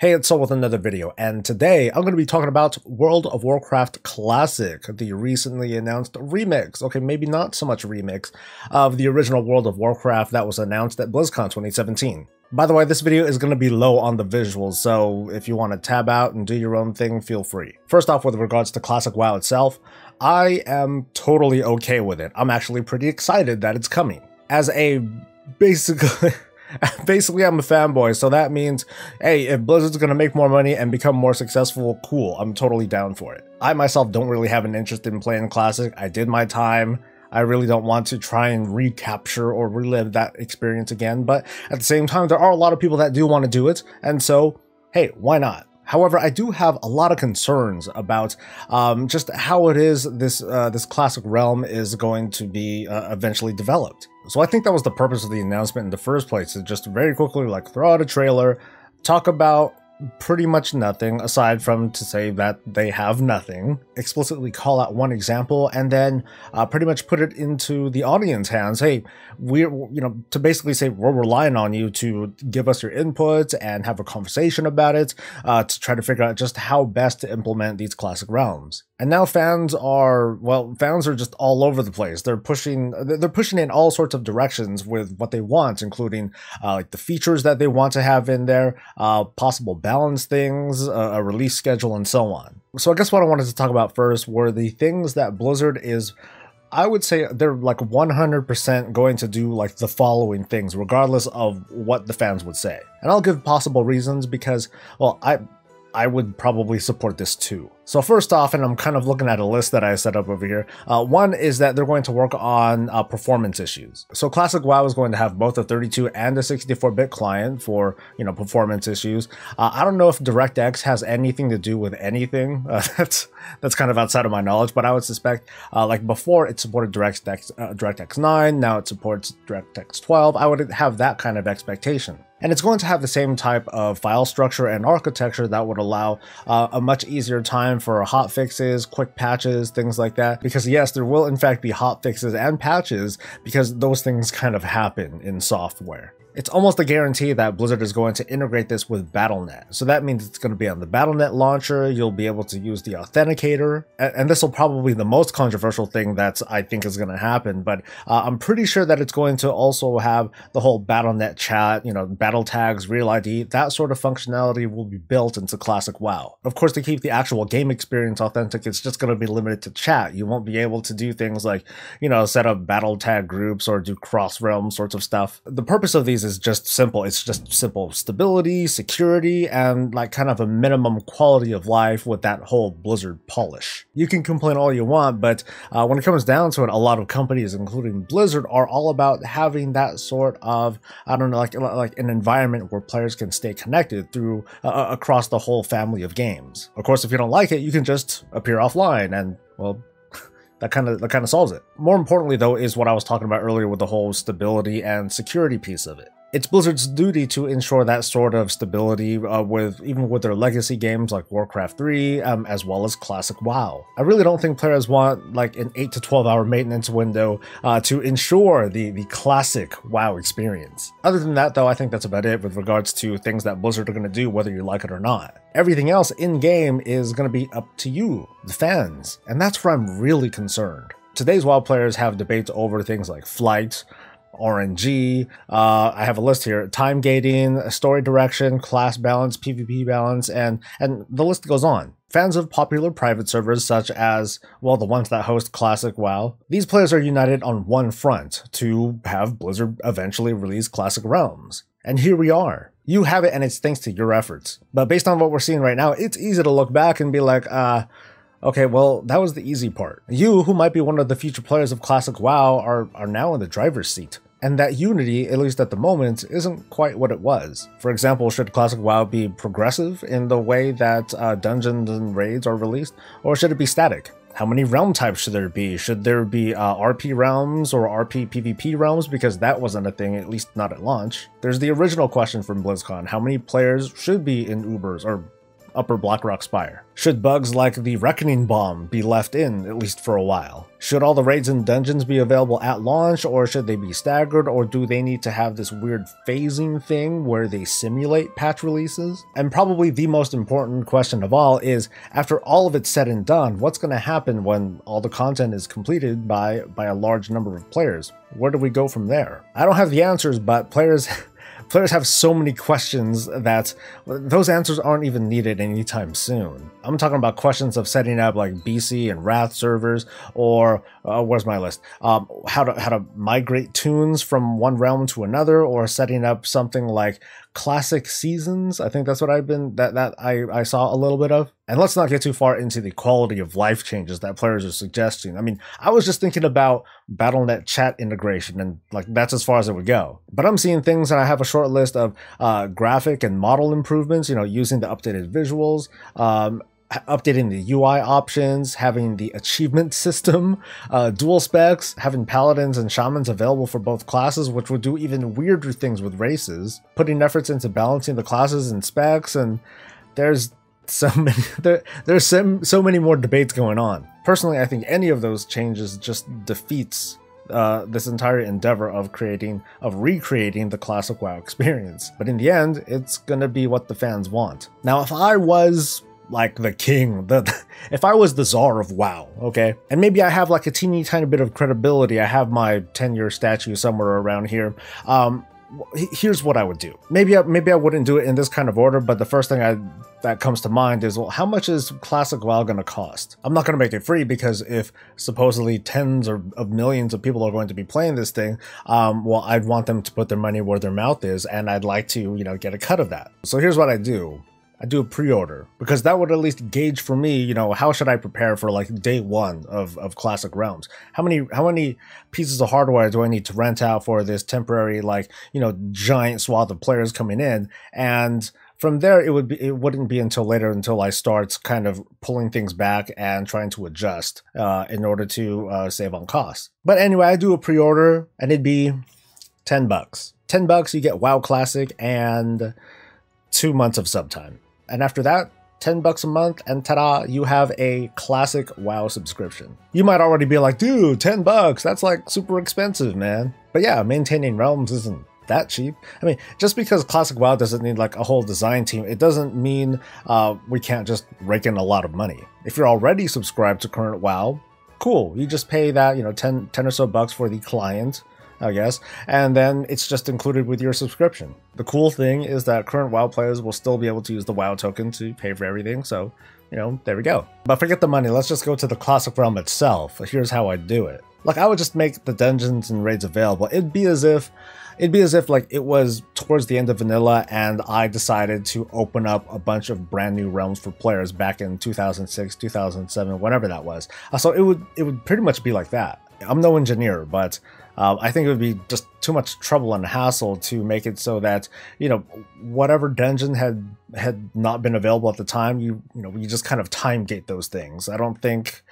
Hey, it's Soul with another video, and today I'm going to be talking about World of Warcraft Classic, the recently announced remix, okay, maybe not so much remix, of the original World of Warcraft that was announced at BlizzCon 2017. By the way, this video is going to be low on the visuals, so if you want to tab out and do your own thing, feel free. First off, with regards to Classic WoW itself, I am totally okay with it. I'm actually pretty excited that it's coming. As a Basically, I'm a fanboy, so that means, hey, if Blizzard's gonna make more money and become more successful, cool, I'm totally down for it. I myself don't really have an interest in playing Classic. I did my time. I really don't want to try and recapture or relive that experience again, but at the same time, there are a lot of people that do want to do it, and so, hey, why not? However, I do have a lot of concerns about just how it is this classic realm is going to be eventually developed. So I think that was the purpose of the announcement in the first place, to just very quickly throw out a trailer, talk about pretty much nothing aside from to say that they have nothing, explicitly call out one example, and then pretty much put it into the audience hands. Hey, to basically say we're relying on you to give us your input and have a conversation about it to try to figure out just how best to implement these classic realms. And now fans are just all over the place. They're pushing in all sorts of directions with what they want, including like the features that they want to have in there, possible balance things, a release schedule, and so on. So I guess what I wanted to talk about first were the things that Blizzard is, I would say they're like 100% going to do like the following things, regardless of what the fans would say. And I'll give possible reasons because, well, I would probably support this too. So first off, and I'm kind of looking at a list that I set up over here, one is that they're going to work on performance issues. So Classic WoW is going to have both a 32 and a 64-bit client for, performance issues. I don't know if DirectX has anything to do with anything. That's kind of outside of my knowledge, but I would suspect, like before it supported DirectX 9, now it supports DirectX 12. I would have that kind of expectation. And it's going to have the same type of file structure and architecture that would allow a much easier time for hot fixes, quick patches, things like that. Because yes, there will in fact be hot fixes and patches because those things kind of happen in software. It's almost a guarantee that Blizzard is going to integrate this with Battle.net. So that means it's going to be on the Battle.net launcher, you'll be able to use the authenticator, and this will probably be the most controversial thing that I think is going to happen, but I'm pretty sure that it's going to also have the whole Battle.net chat, battle tags, real ID, that sort of functionality will be built into Classic WoW. Of course, to keep the actual game experience authentic, it's just going to be limited to chat. You won't be able to do things like, set up battle tag groups or do cross-realm sorts of stuff. The purpose of these is just simple. It's just simple stability, security, and like kind of a minimum quality of life with that whole Blizzard polish. You can complain all you want, but when it comes down to it, a lot of companies, including Blizzard, are all about having that sort of, I don't know, like an environment where players can stay connected through across the whole family of games. Of course, if you don't like it, you can just appear offline and, well, that kind of solves it. More importantly, though, is what I was talking about earlier with the whole stability and security piece of it. It's Blizzard's duty to ensure that sort of stability even with their legacy games like Warcraft 3, as well as Classic WoW. I really don't think players want like an 8 to 12 hour maintenance window to ensure the classic WoW experience. Other than that, though, I think that's about it with regards to things that Blizzard are going to do, whether you like it or not. Everything else in-game is going to be up to you, the fans, and that's where I'm really concerned. Today's WoW players have debates over things like flight, RNG, I have a list here, time gating, story direction, class balance, PvP balance, and the list goes on. Fans of popular private servers such as, well, the ones that host Classic WoW, these players are united on one front to have Blizzard eventually release Classic Realms. And here we are. You have it, and it's thanks to your efforts. But based on what we're seeing right now, it's easy to look back and be like, okay, well, that was the easy part. You, who might be one of the future players of Classic WoW, are now in the driver's seat. And that unity, at least at the moment, isn't quite what it was. For example, should Classic WoW be progressive in the way that dungeons and raids are released? Or should it be static? How many realm types should there be? Should there be RP realms or RP PvP realms? Because that wasn't a thing, at least not at launch. There's the original question from BlizzCon. How many players should be in Ubers or Upper Blackrock Spire? Should bugs like the Reckoning Bomb be left in, at least for a while? Should all the raids and dungeons be available at launch, or should they be staggered, or do they need to have this weird phasing thing where they simulate patch releases? And probably the most important question of all is, after all of it's said and done, what's going to happen when all the content is completed by a large number of players? Where do we go from there? I don't have the answers, but players have so many questions that those answers aren't even needed anytime soon. I'm talking about questions of setting up like BC and Wrath servers, or where's my list? How to migrate tunes from one realm to another, or setting up something like classic seasons. I think that's what I saw a little bit of. And let's not get too far into the quality of life changes that players are suggesting. I mean, I was just thinking about Battle.net chat integration, and like that's as far as it would go. But I'm seeing things, and I have a short list of graphic and model improvements, you know, using the updated visuals, updating the UI options, having the achievement system, dual specs, having paladins and shamans available for both classes, which would do even weirder things with races, putting efforts into balancing the classes and specs, and there's so many more debates going on. Personally, I think any of those changes just defeats this entire endeavor of recreating the classic WoW experience. But in the end, it's gonna be what the fans want. Now, if I was like the king, if I was the czar of WoW, okay, and maybe I have like a teeny tiny bit of credibility, I have my 10-year statue somewhere around here, here's what I would do. Maybe I wouldn't do it in this kind of order, but the first thing that comes to mind is, well, how much is classic WoW going to cost? I'm not going to make it free, because if supposedly tens of millions of people are going to be playing this thing, well, I'd want them to put their money where their mouth is, and I'd like to, you know, get a cut of that. So here's what I do. I do a pre-order, because that would at least gauge for me, you know, how should I prepare for like day one of Classic Realms? How many pieces of hardware do I need to rent out for this temporary, like, you know, giant swath of players coming in? And from there, it wouldn't be until later until I start kind of pulling things back and trying to adjust in order to save on costs. But anyway, I do a pre-order, and it'd be $10. $10, you get WoW Classic and 2 months of sub time. And after that, $10 a month, and ta-da, you have a classic WoW subscription. You might already be like, dude, $10, that's like super expensive, man. But yeah, maintaining realms isn't that cheap. I mean, just because classic WoW doesn't need like a whole design team, it doesn't mean we can't just rake in a lot of money. If you're already subscribed to current WoW, cool. You just pay that, you know, 10 or so bucks for the client, I guess, and then it's just included with your subscription. The cool thing is that current WoW players will still be able to use the WoW token to pay for everything, so, you know, there we go. But forget the money, let's just go to the classic realm itself. Here's how I do it. Like, I would just make the dungeons and raids available. It'd be as if like it was towards the end of vanilla and I decided to open up a bunch of brand new realms for players back in 2006, 2007, whenever that was. So it would pretty much be like that. I'm no engineer, but I think it would be just too much trouble and hassle to make it so that, you know, whatever dungeon had not been available at the time, you just kind of time gate those things. I think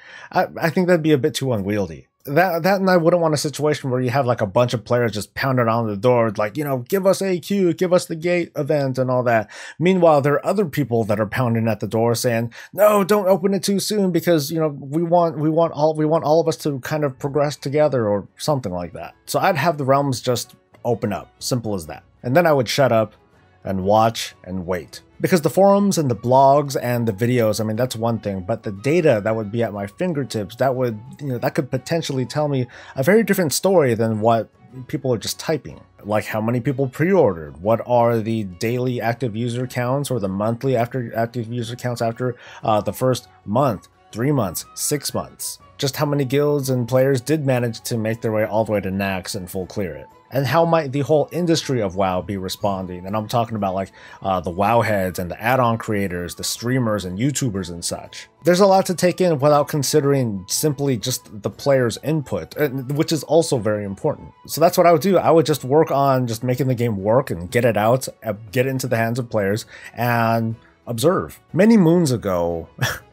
that'd be a bit too unwieldy. That and I wouldn't want a situation where you have like a bunch of players just pounding on the door, like, you know, give us AQ, give us the gate event and all that. Meanwhile, there are other people that are pounding at the door saying, no, don't open it too soon, because, you know, we want all of us to kind of progress together, or something like that. So I'd have the realms just open up, simple as that. And then I would shut up and watch and wait. Because the forums and the blogs and the videos, I mean, that's one thing, but the data that would be at my fingertips, that could potentially tell me a very different story than what people are just typing. Like how many people pre-ordered, what are the daily active user counts or the monthly active user counts after the first month, 3 months, 6 months. Just how many guilds and players did manage to make their way all the way to Nax and full clear it. And how might the whole industry of WoW be responding? And I'm talking about like the WoW heads and the add-on creators, the streamers and YouTubers and such. There's a lot to take in without considering simply just the player's input, which is also very important. So that's what I would do. I would just work on just making the game work and get it out, get it into the hands of players, and observe. Many moons ago,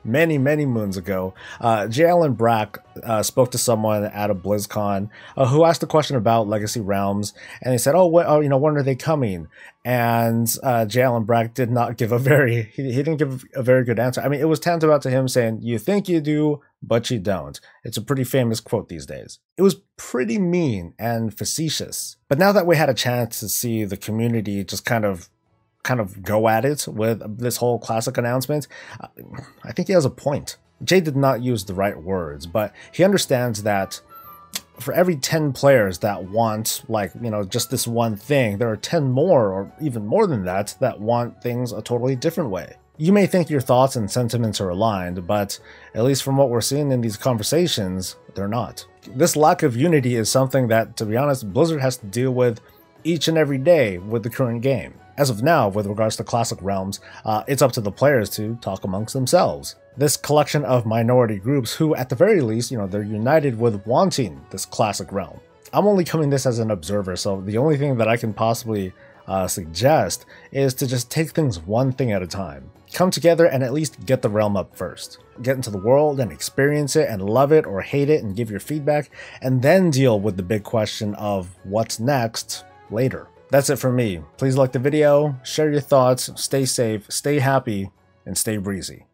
many moons ago, J. Allen Brack spoke to someone at a BlizzCon who asked a question about Legacy Realms, and he said, when are they coming? And J. Allen Brack did not give he didn't give a very good answer. I mean, it was tantamount to him saying, you think you do, but you don't. It's a pretty famous quote these days. It was pretty mean and facetious. But now that we had a chance to see the community just kind of go at it with this whole classic announcement, I think he has a point. Jay did not use the right words, but he understands that for every 10 players that want, just this one thing, there are 10 more, or even more than that want things a totally different way. You may think your thoughts and sentiments are aligned, but at least from what we're seeing in these conversations, they're not. This lack of unity is something that, to be honest, Blizzard has to deal with each and every day with the current game. As of now, with regards to Classic Realms, it's up to the players to talk amongst themselves. This collection of minority groups who, at the very least, they're united with wanting this Classic Realm. I'm only coming this as an observer, so the only thing that I can possibly suggest is to just take things one thing at a time. Come together and at least get the realm up first. Get into the world and experience it and love it or hate it and give your feedback, and then deal with the big question of what's next later. That's it for me. Please like the video, share your thoughts, stay safe, stay happy, and stay breezy.